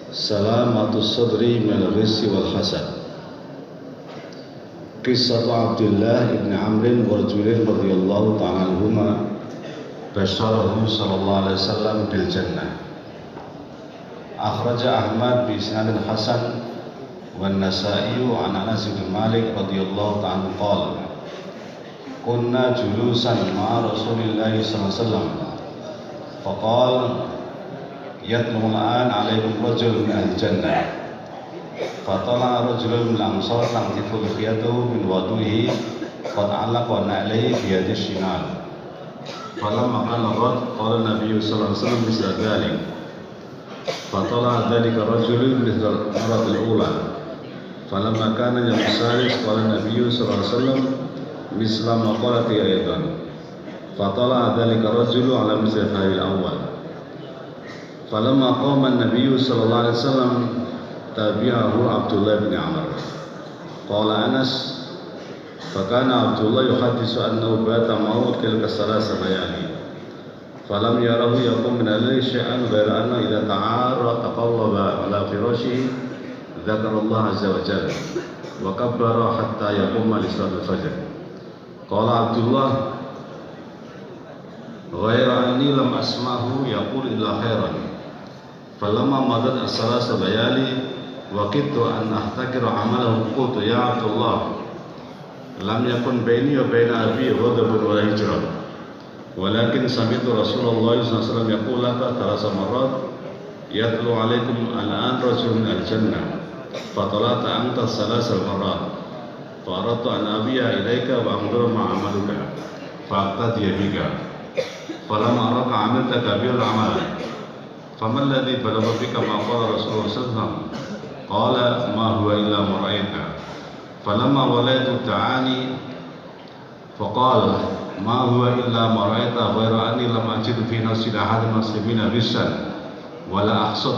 Salamatus sadri minal ghisi wal hasad. Qissatu Abdullah ibn Amrin wa rajulin radhiyallahu ta'ala anhuma basyarahu sallallahu alaihi wasallam bil jannah. Akhraja Ahmad bi isnadin hasan wa Nasa'i an Anas bin Malik radhiyallahu ta'ala qala kunna julusan ma'a Rasulillah sallallahu alaihi wasallam faqala yatlu al-an 'alaikum rajul min al-jannah fatala rajulun min al-ansar tanqifu khiyatahu min waduhi qad 'allaqa na'lihi bi yadi shimal falamma qala qala Nabi sallallahu alaihi wasallam misla dhalik fatala dhalika rajulun misla al-marad al-ula falamma kana yawm al-salis qala Nabi sallallahu alaihi wasallam misla ma qalat aidan fatala dhalika rajulun 'ala misli al-awwal falamma qama an-nabiy sallallahu alaihi wasallam tabi'ahu Abdullah bin Amr qala Anas fakana Abdullah yuhaddisu annahu bata ma'ud tilka salasa layali falam yarahu yaqum min al-layli syai'an ghayra anna idza ta'ara taqallaba ala firashihi dzakara Allah azza wa jalla wa kabbara hatta yaquma li salatil fajr qala Abdullah ghayra anni lam asma'hu yaqul illa khairan falamma madat as-salasa layali waqittu an ahtakira amalahu qultu ya Abdullah lam yakun baini wa baina abi ghadabun wa hijrah walakin sami'tu Rasulullah sallallahu alaihi wasallam yaqul laka thalatha marrat yatlu alaikum al-an rajulun min al-jannah fatalata anta thalatha marrat fa aradtu an abiya ilaika wa anzura ma amaluka faqtadi bika falamma araka amilta kabir amalan فما الذي بلغ بك ما قال رسول الله صلى الله عليه وسلم قال ما هو إلا ما رأيت فلما وليت دعاني فقال ما هو إلا ما رأيت غير أني لم أجد في نفسي أحد المسلمين غشا ولا أحسد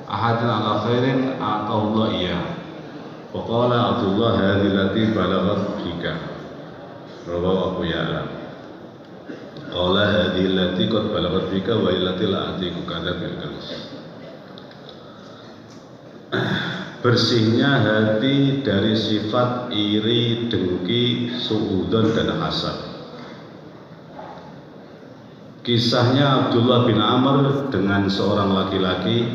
أحدا على خير أعطاه الله إياه فقال عبد الله هذه التي بلغت بك رواه أبو يعلى qala hadhihi allati qad balaghat bika wa illati la atiku kadza bil kalis. Bersihnya hati dari sifat iri, dengki, suudzon dan hasad. Kisahnya Abdullah bin Amr dengan seorang laki-laki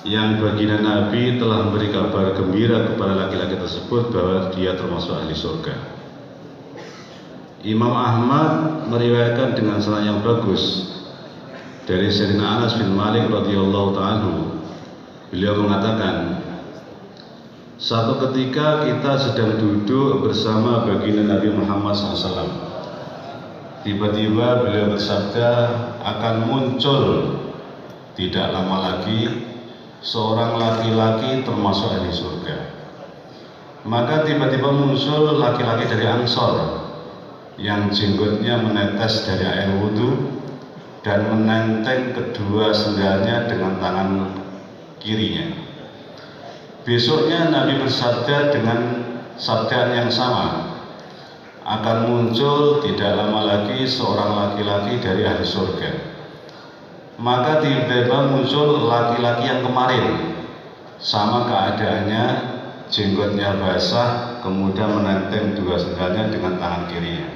yang baginda Nabi telah memberi kabar gembira kepada laki-laki tersebut bahwa dia termasuk ahli surga. Imam Ahmad meriwayatkan dengan sanad yang bagus dari Sayyidina Anas bin Malik radhiyallahu ta'ala. Beliau mengatakan, satu ketika kita sedang duduk bersama baginda Nabi Muhammad SAW. Tiba-tiba beliau bersabda, akan muncul tidak lama lagi seorang laki-laki termasuk ahli surga. Maka tiba-tiba muncul laki-laki dari Ansor yang jenggotnya menetes dari air wudhu dan menenteng kedua sendalnya dengan tangan kirinya. Besoknya Nabi bersabda dengan sabdaan yang sama, akan muncul tidak lama lagi seorang laki-laki dari ahli surga. Maka tiba-tiba muncul laki-laki yang kemarin, sama keadaannya, jenggotnya basah, kemudian menenteng dua sendalnya dengan tangan kirinya.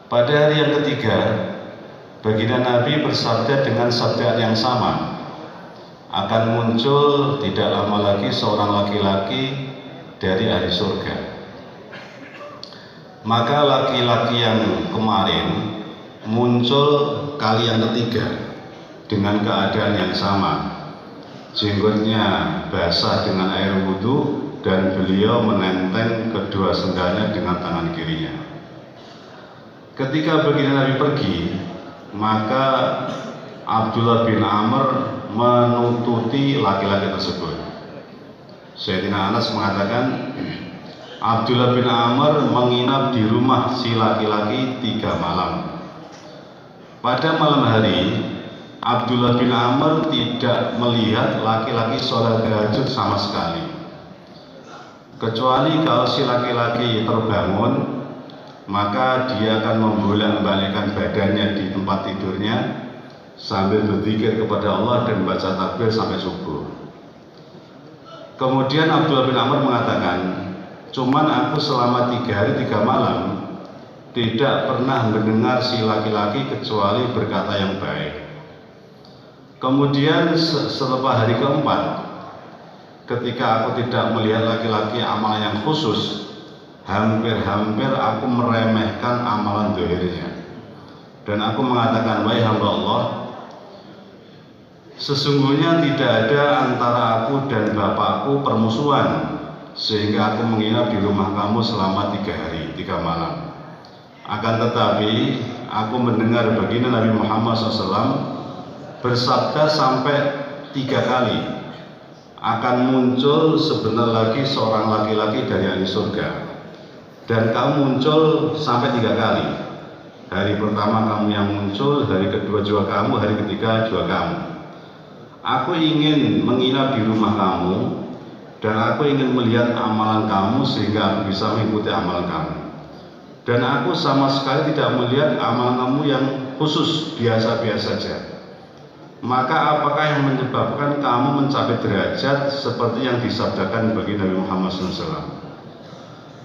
Pada hari yang ketiga, baginda Nabi bersabda dengan sabdaan yang sama, akan muncul tidak lama lagi seorang laki-laki dari ahli surga. Maka laki-laki yang kemarin muncul kali yang ketiga dengan keadaan yang sama, jenggotnya basah dengan air wudhu dan beliau menenteng kedua sendalnya dengan tangan kirinya. Ketika baginda Nabi pergi, maka Abdullah bin Amr menuntuti laki-laki tersebut. Sayyidina Anas mengatakan, Abdullah bin Amr menginap di rumah si laki-laki 3 malam. Pada malam hari, Abdullah bin Amr tidak melihat laki-laki sholat tahajud sama sekali, kecuali kalau si laki-laki terbangun, maka dia akan membolak-balikkan badannya di tempat tidurnya sambil berzikir kepada Allah dan baca takbir sampai subuh. Kemudian Abdullah bin Amr mengatakan, cuman aku selama 3 hari 3 malam tidak pernah mendengar si laki-laki kecuali berkata yang baik. Kemudian setelah hari keempat, ketika aku tidak melihat laki-laki amalan yang khusus, hampir-hampir aku meremehkan amalan zahirnya. Dan aku mengatakan, wahai hamba Allah, sesungguhnya tidak ada antara aku dan bapakku permusuhan, sehingga aku menginap di rumah kamu selama 3 hari 3 malam. Akan tetapi aku mendengar baginda Nabi Muhammad SAW bersabda sampai 3 kali, akan muncul sebentar lagi seorang laki-laki dari ahli surga. Dan kamu muncul sampai 3 kali. Hari pertama kamu yang muncul, hari kedua juga kamu, hari ketiga juga kamu. Aku ingin menginap di rumah kamu, dan aku ingin melihat amalan kamu sehingga aku bisa mengikuti amalan kamu. Dan aku sama sekali tidak melihat amalan kamu yang khusus, biasa-biasa saja. Maka apakah yang menyebabkan kamu mencapai derajat seperti yang disabdakan bagi Nabi Muhammad SAW?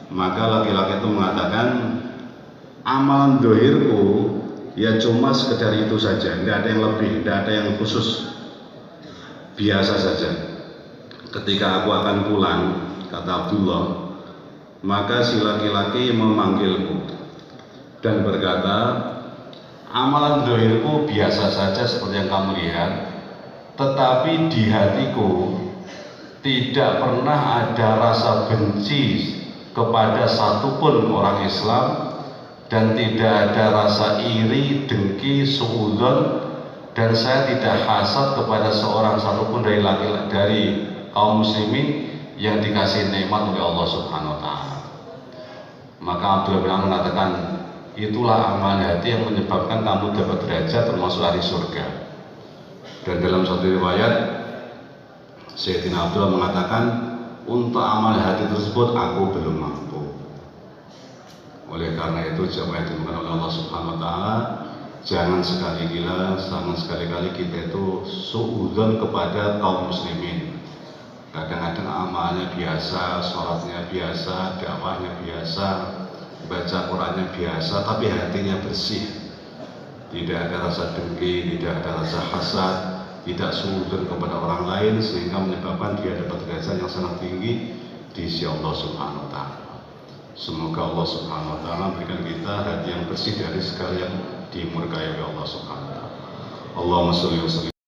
Maka laki-laki itu mengatakan, amalan dohirku ya cuma sekedar itu saja, tidak ada yang lebih, tidak ada yang khusus, biasa saja. Ketika aku akan pulang, kata Abdullah, maka si laki-laki memanggilku dan berkata, amalan dohirku biasa saja seperti yang kamu lihat, tetapi di hatiku tidak pernah ada rasa benci kepada satupun orang Islam, dan tidak ada rasa iri, dengki, suudzon, dan saya tidak hasad kepada seorang satupun dari laki-laki dari kaum muslimin yang dikasih nikmat oleh Allah Subhanahu wa taala. Maka Abdullah bin Amr mengatakan, itulah amalan hati yang menyebabkan kamu dapat derajat termasuk ahli surga. Dan dalam satu riwayat, Sayyidina Abdullah mengatakan, untuk amal hati tersebut aku belum mampu. Oleh karena itu, jemaah yang dimuliakan oleh Allah Subhanahu wa taala, jangan sekali-kali kita itu suudzon kepada kaum muslimin. Kadang-kadang amalnya biasa, sholatnya biasa, dakwahnya biasa, baca Qurannya biasa, tapi hatinya bersih. Tidak ada rasa dengki, tidak ada rasa hasad, tidak suudzon kepada orang lain, sehingga menyebabkan dia dapat derajat yang sangat tinggi di sisi Allah Subhanahu wa taala. Semoga Allah Subhanahu wa taala memberikan kita hati yang bersih dari segala yang dimurkai oleh Allah Subhanahu wa taala. Allahumma sholli wa sallim